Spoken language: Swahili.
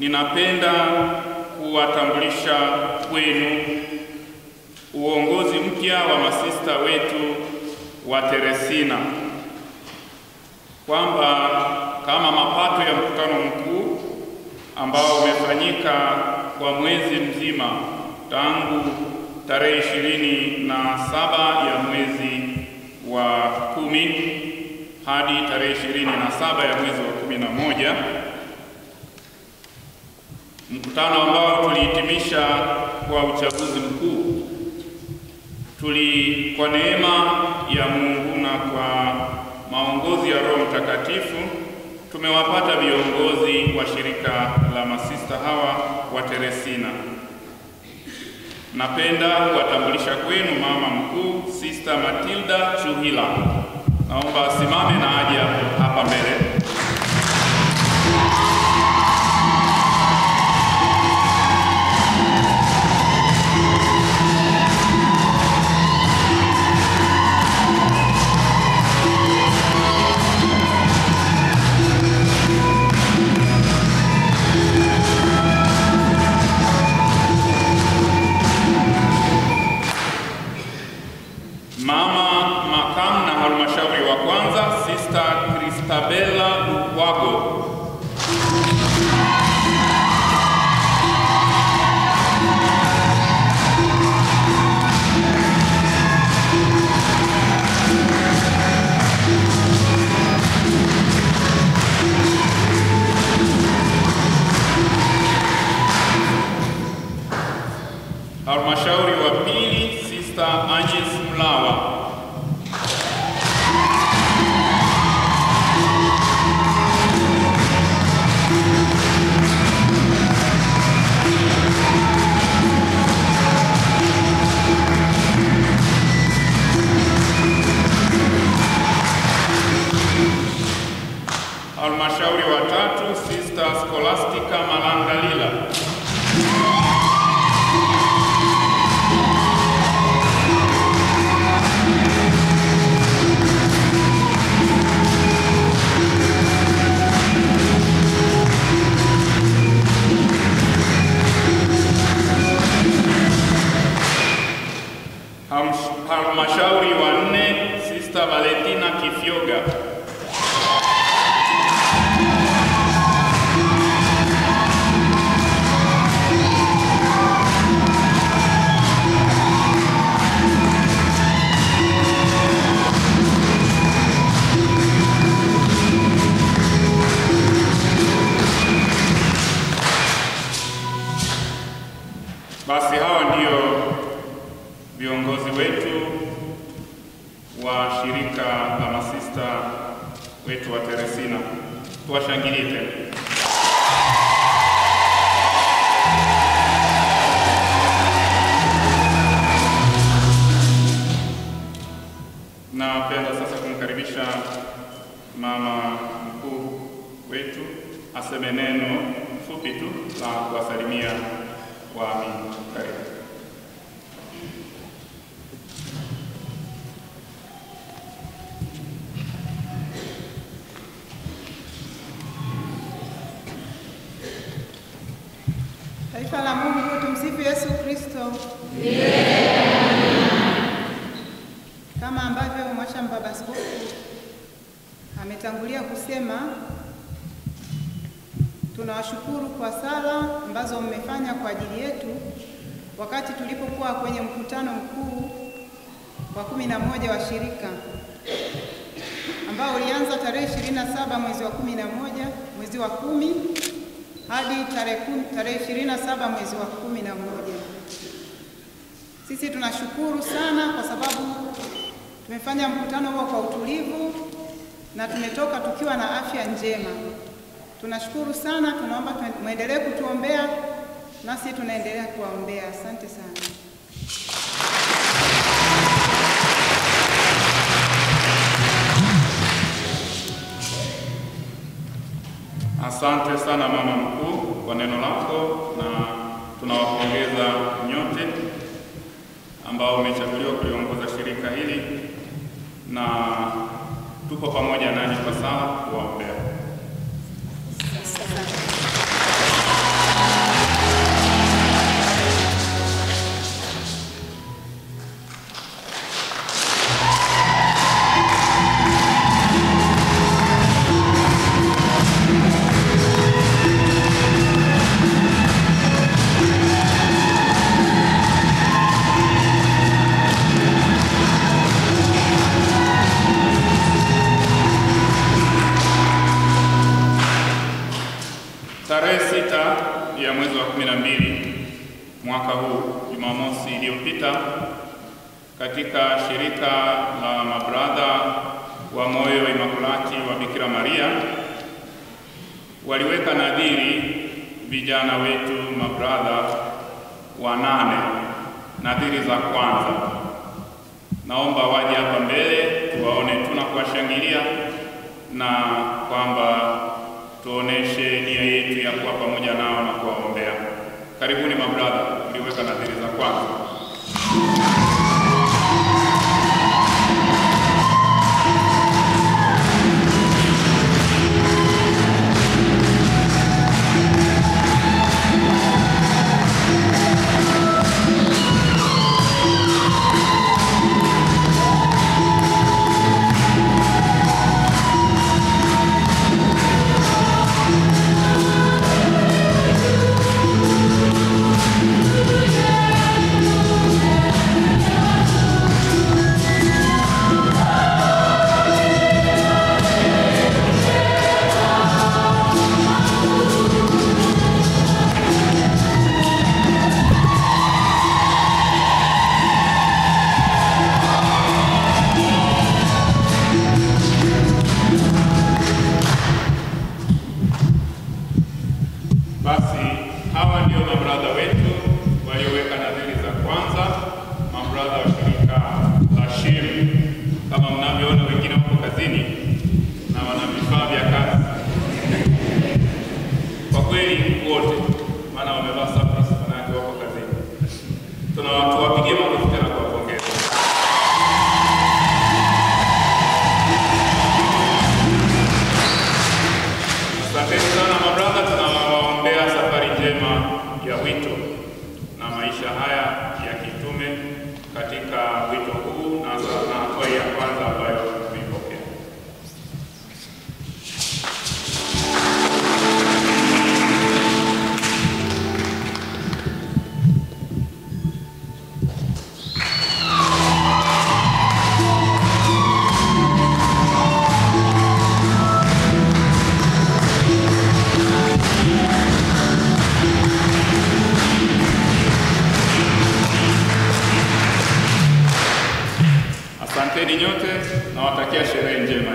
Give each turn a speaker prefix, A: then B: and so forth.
A: ninapenda kuwatambulisha kwenu uongozi mpya wa masista wetu wa Teresina, kwamba kama mapato ya mkutano mkuu ambao umefanyika kwa mwezi mzima tangu tarehe 27 ya mwezi wa 10 hadi tarehe 27 ya mwezi wa 11, mkutano ambao tulihitimisha kwa uchaguzi mkuu, kwa neema ya Mungu na kwa maongozi ya Roho Mtakatifu tumewapata viongozi wa shirika la masista hawa wa Teresina. Napenda kuwatambulisha kwenu mama mkuu Sister Matilda Chuhila. Naomba asimame na aje hapa mbele. Mama makamu na halmashauri wa kwanza Sister Cristabella Lukwago. Halmashauri wa pili Sister Agnes Mlawa. Halmashauri wa tatu Sister Scholastica Malangalila. Halmashauri wa nne Sister Valentina Kifyoga. Basi hawa ndio viongozi wetu wa shirika la masista wetu wa Teresina. Tuwashangilie tena. Napenda sasa kumkaribisha mama mkuu wetu aseme neno fupi tu la kuwasalimia waamini. Karibu.
B: Taifa la Mungu, tumsifu Yesu Kristo. Kama ambavyo Mwasha Baba Askofu ametangulia kusema, tunawashukuru kwa sala ambazo mmefanya kwa ajili yetu wakati tulipokuwa kwenye mkutano mkuu wa 11 wa shirika ambao ulianza tarehe 27 mwezi wa 11 mwezi wa 10 hadi tarehe 27 mwezi wa 11. Sisi tunashukuru sana kwa sababu tumefanya mkutano huo kwa utulivu na tumetoka tukiwa na afya njema. Tunashukuru sana, tunaomba muendelee kutuombea nasi tunaendelea kuwaombea. Asante sana.
A: Asante sana mama mkuu kwa neno lako, na tunawapongeza nyote ambao umechaguliwa kuliongoza shirika hili, na tuko pamoja. pamoja nanyi kwa sala kuombea. 6 ya mwezi wa 12 mwaka huu, Jumamosi iliyopita, katika shirika la mabradha wa Moyo wa Imakulati wa Bikira Maria waliweka nadhiri vijana wetu mabradha 8, nadhiri za kwanza. Naomba waje hapa mbele tuwaone tuna kuwashangilia na kwamba tuoneshe nia yetu ya kuwa pamoja nao na kuwaombea. Karibuni mabradha, mliweka nadhiri za kwanza. Basi hawa ndio mabradha wetu walioweka nadhiri za kwanza, mabradha wa shirika la SHIM. Kama mnavyoona, wengine wako kazini na wana vifaa vya kazi. Kwa kweli wote, maana wamevaa surplice, maana wako kazini. Tunawapigia makofi tena kwa pongeza. Asanteni sana mabradha, tunawaombea safari njema ya wito na maisha haya ya kitume katika wito huu na hatua ya kwanza ambayo tumeipokea. Asanteni nyote, nawatakia sherehe njema.